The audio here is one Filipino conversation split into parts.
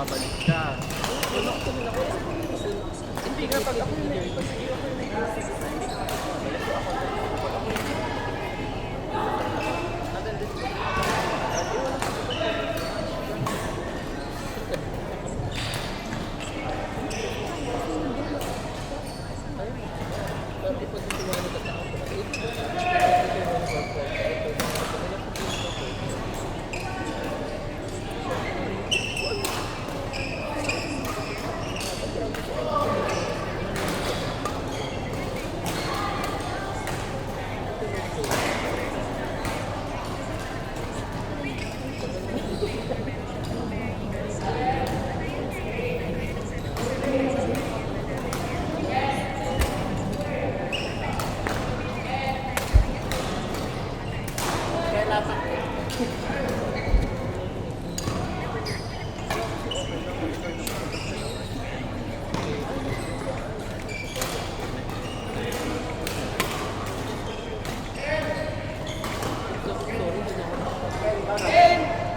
bumabalik ka. Hindi nga pag ako yung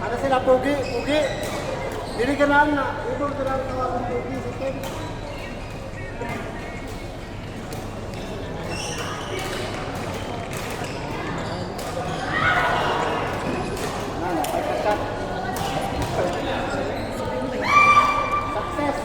Ada sila pugi, pugi. Dili ka lang na, ibang ka lang tawag ng pugi. Sige. Success.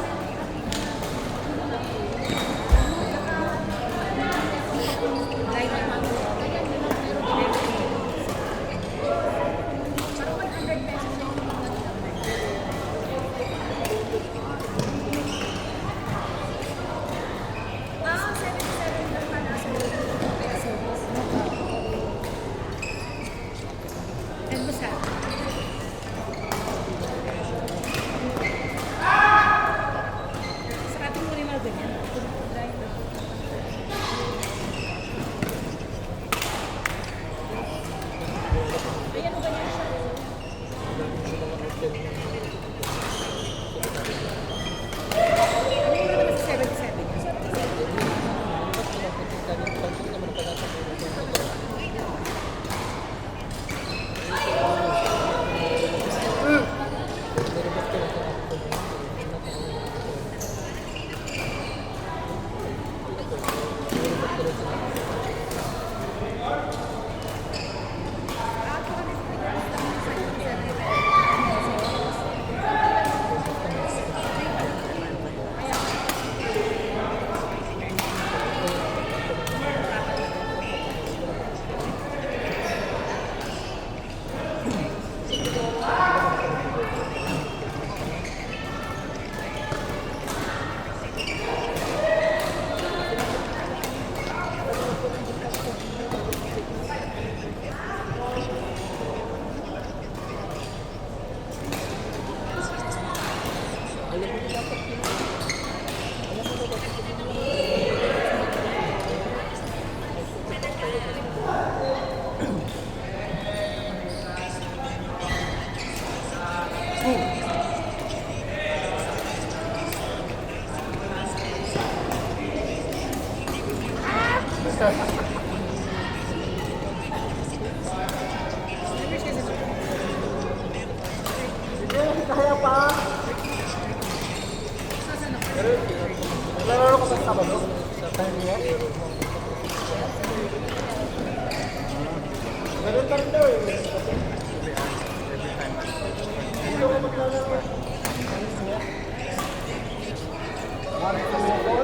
Kaya pa. Laro ko sa Sabado. Sa Tanya. Ganun pa rin daw eh. Dito ko maglalaro. Mari ko mo po.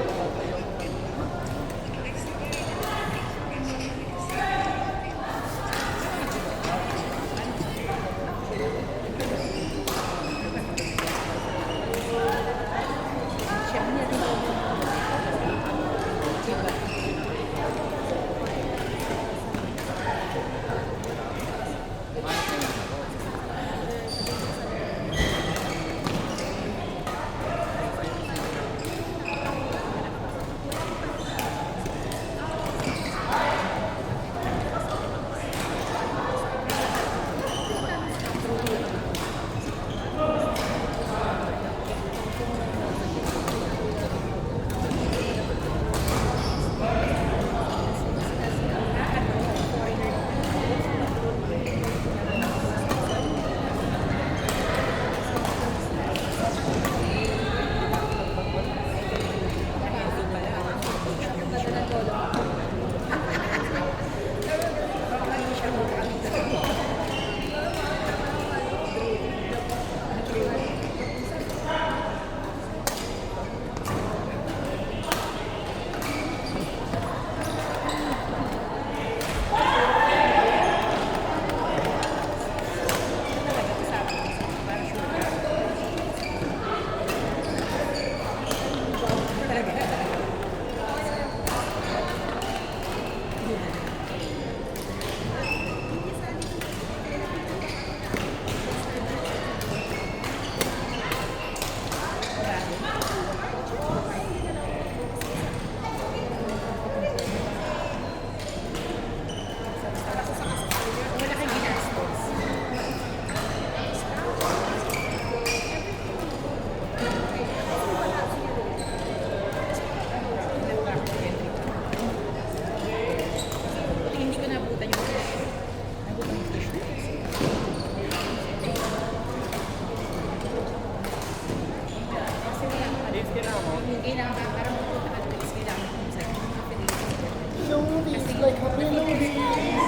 Kailangan ba, para mapunta ka dito, kailangan mo sa affiliates. Loading, it's like happy loading.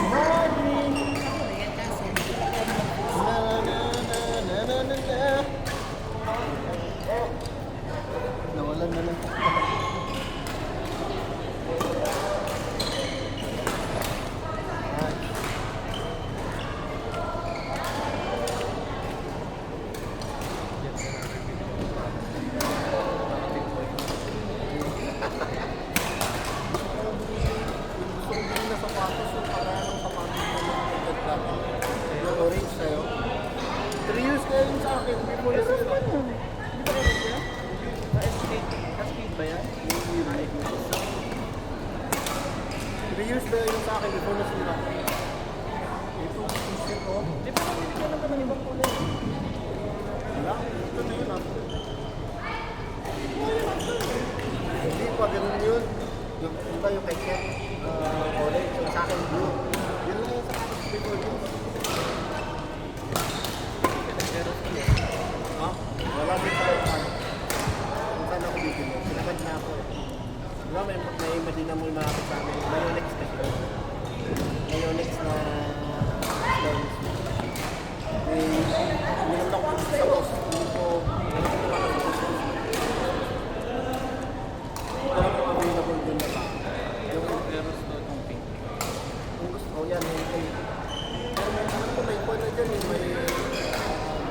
Morning. Ako, yan kaso. Na. Nawalan na lang. Orange sa'yo. 3 years kayo yun sa akin. Before na sila. Speed ba yan? 3 years na yun sa akin. Before na sila. Ito, t-shirt ko. Di ba nabili ka lang naman ibang kulay? Wala. Ito na yun ah. Hindi pa, ganun yun. Yung iba yung kay Ken, orange. Yung sa akin blue. Yun lang yung sa akin. Before yun. Ha? Wala din tayo ano. Kung saan ako bibili. Sinagad na ako eh. Diba may Madina mo yung malapit sa amin. Mayonex kasi. Mayonex na clones. May nilunok ko sa boss. Hindi ko nilunok ko sa boss. Ito lang yung available dun na ba? Yung Eros na itong pink. kung gusto ko yan. Yung pero may alam ko may kwan na dyan eh. May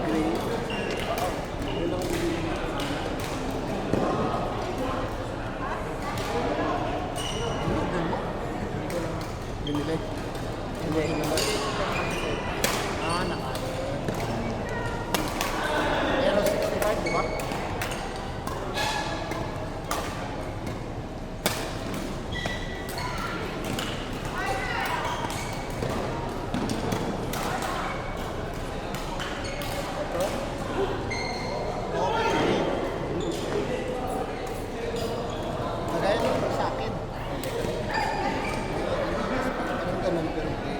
gray. Yun ang bibili ko. Binili. Hindi naman. Naka. Pero 65, di ba? Kagaya nung sa akin. Parang ganun pero okay.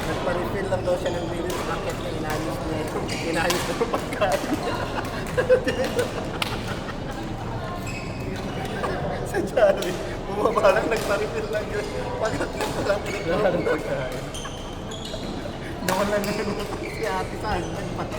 Nagpa-refill lang daw siya ng bilis. Bakit niya inayos niya ito? Inayos na yung pagkain. Sa Charlie, bumaba lang, nagpa-refill lang yun. Pagkain ko lang pinagkaroon ng pagkain. Nawalan na yun si ate sa husband.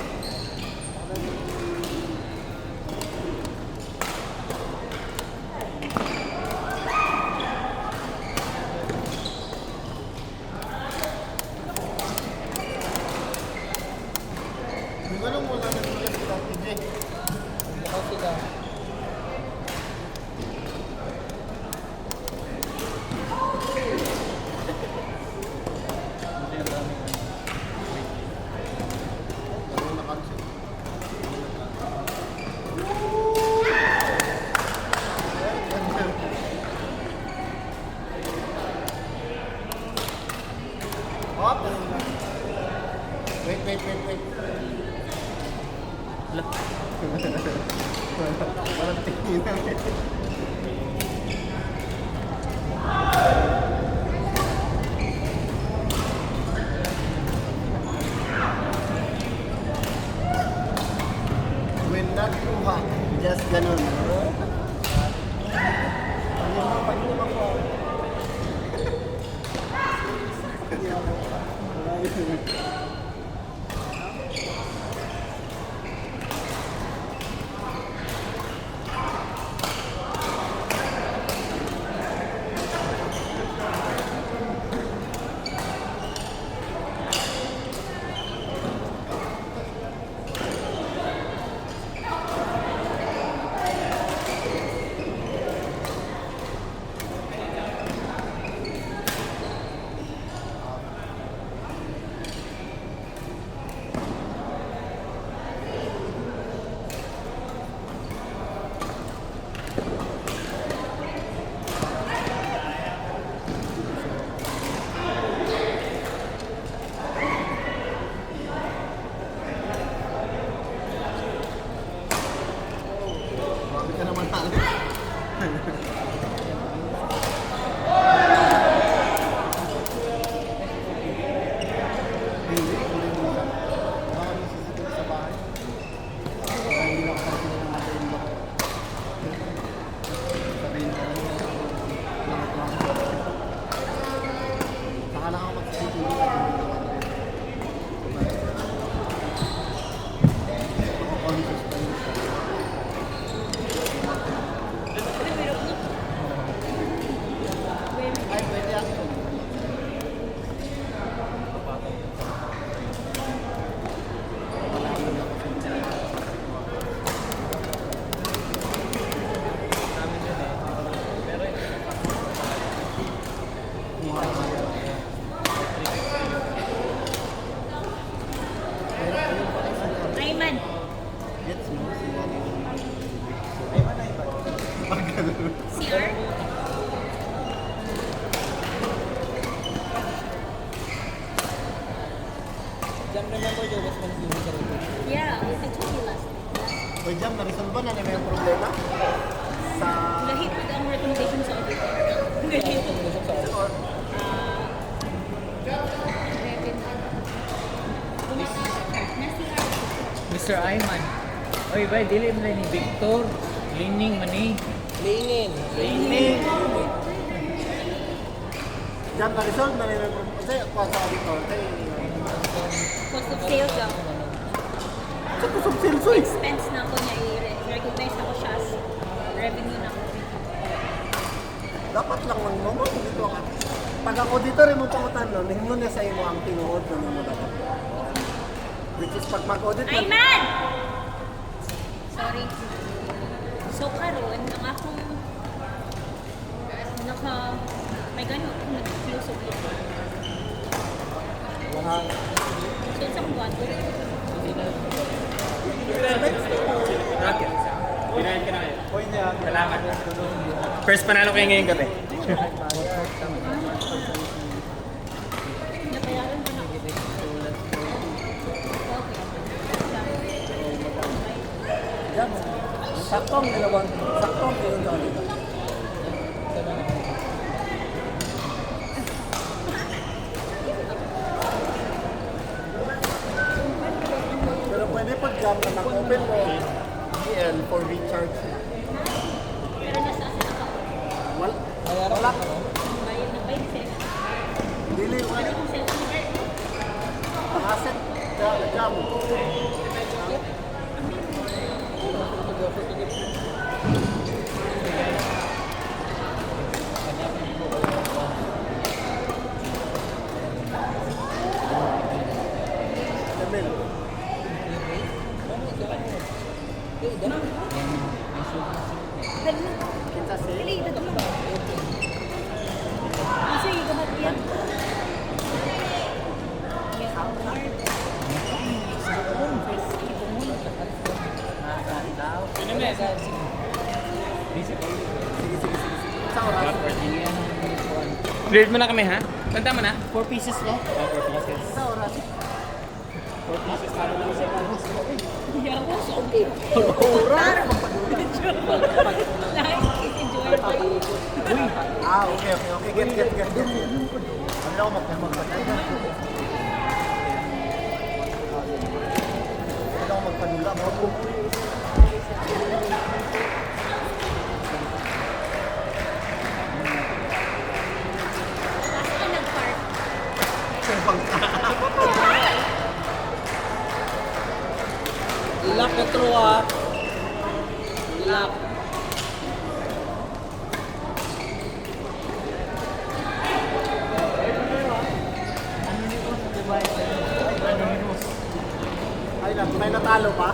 Hindi ko alam wala na sila sa TJ. Baka sila. Hindi ang daming ano. Ano na cancel? Hop! Wait. Walang tingin namin. When not kuha, just ganun. Pag naman ko. Jam, remember there was one series sa Reddit? Yeah, I told you last. O Jam, na-resolve ba na may yung problema? Sa... Lahit with ang recommendation sa auditor. Lahit. Or, Mr. Ayman. Oy, bay, dili mo ni Victor. Lining man ni. Linin. Jam, na-resolve na may problema. Kasi, kung sa auditor, Cost of sales lang. sa kusog silso eh. Expense na ako niya i-recognize ako siya as revenue na ako. Dapat lang mang mo dito ka. Pag ako dito rin mo pangutan no, nihimo na sa imo ang tinuod na mo dapat. Which is pag mag-audit Ay, man! Sorry. So, karon ang akong may ganun akong nag-close of it. So, sa kuwan ko. Salamat. First panalo kayo ngayong gabi. Nabayaran ko na. Jam, saktong dalawang dito. Pero pwede pag jam na mag-open mo GL for recharge. Pero nasa asset ako. Wala. Bayad na 20. Dili, Pwede wala. kong cellphone. Ang asset, jam. Emil. Kita sih. Dali, ito naman. Kasi gamat yan. Sa oras. Cleared mo na kami ha? Tanda mo na? 4 pieces no? Sa oras. Hindi ako sobi. Oras. Enjoy pa. Okay. Get. Ano ako magpadula. Ano ako magpadula. Kasi ka nag-park. Lock na throw ah. Lock. Ay, may natalo pa?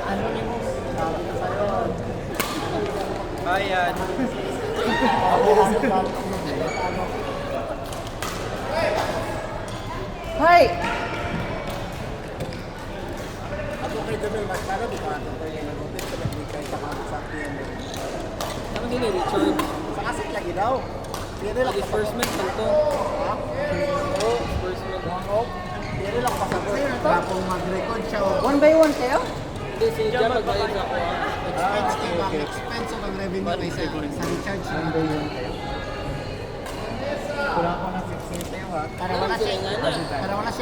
Anonymous. Ayan. Hi! Ako kay Jamil, mas kano di ka atin tayo nag-open sa nagbigay sa mga sa PMA. Naman din Richard. Sa asset lagi daw. Pwede lang Disbursement lang to. Ha? Oo, disbursement. Pwede lang pasagot. Kapag mag-record siya. One by one kayo? Hindi, si Jam magbayad sa ako. Expense kay ma'am. Expense o revenue kay sa recharge na. Kulang ko ng 16 tayo ha. Para wala siya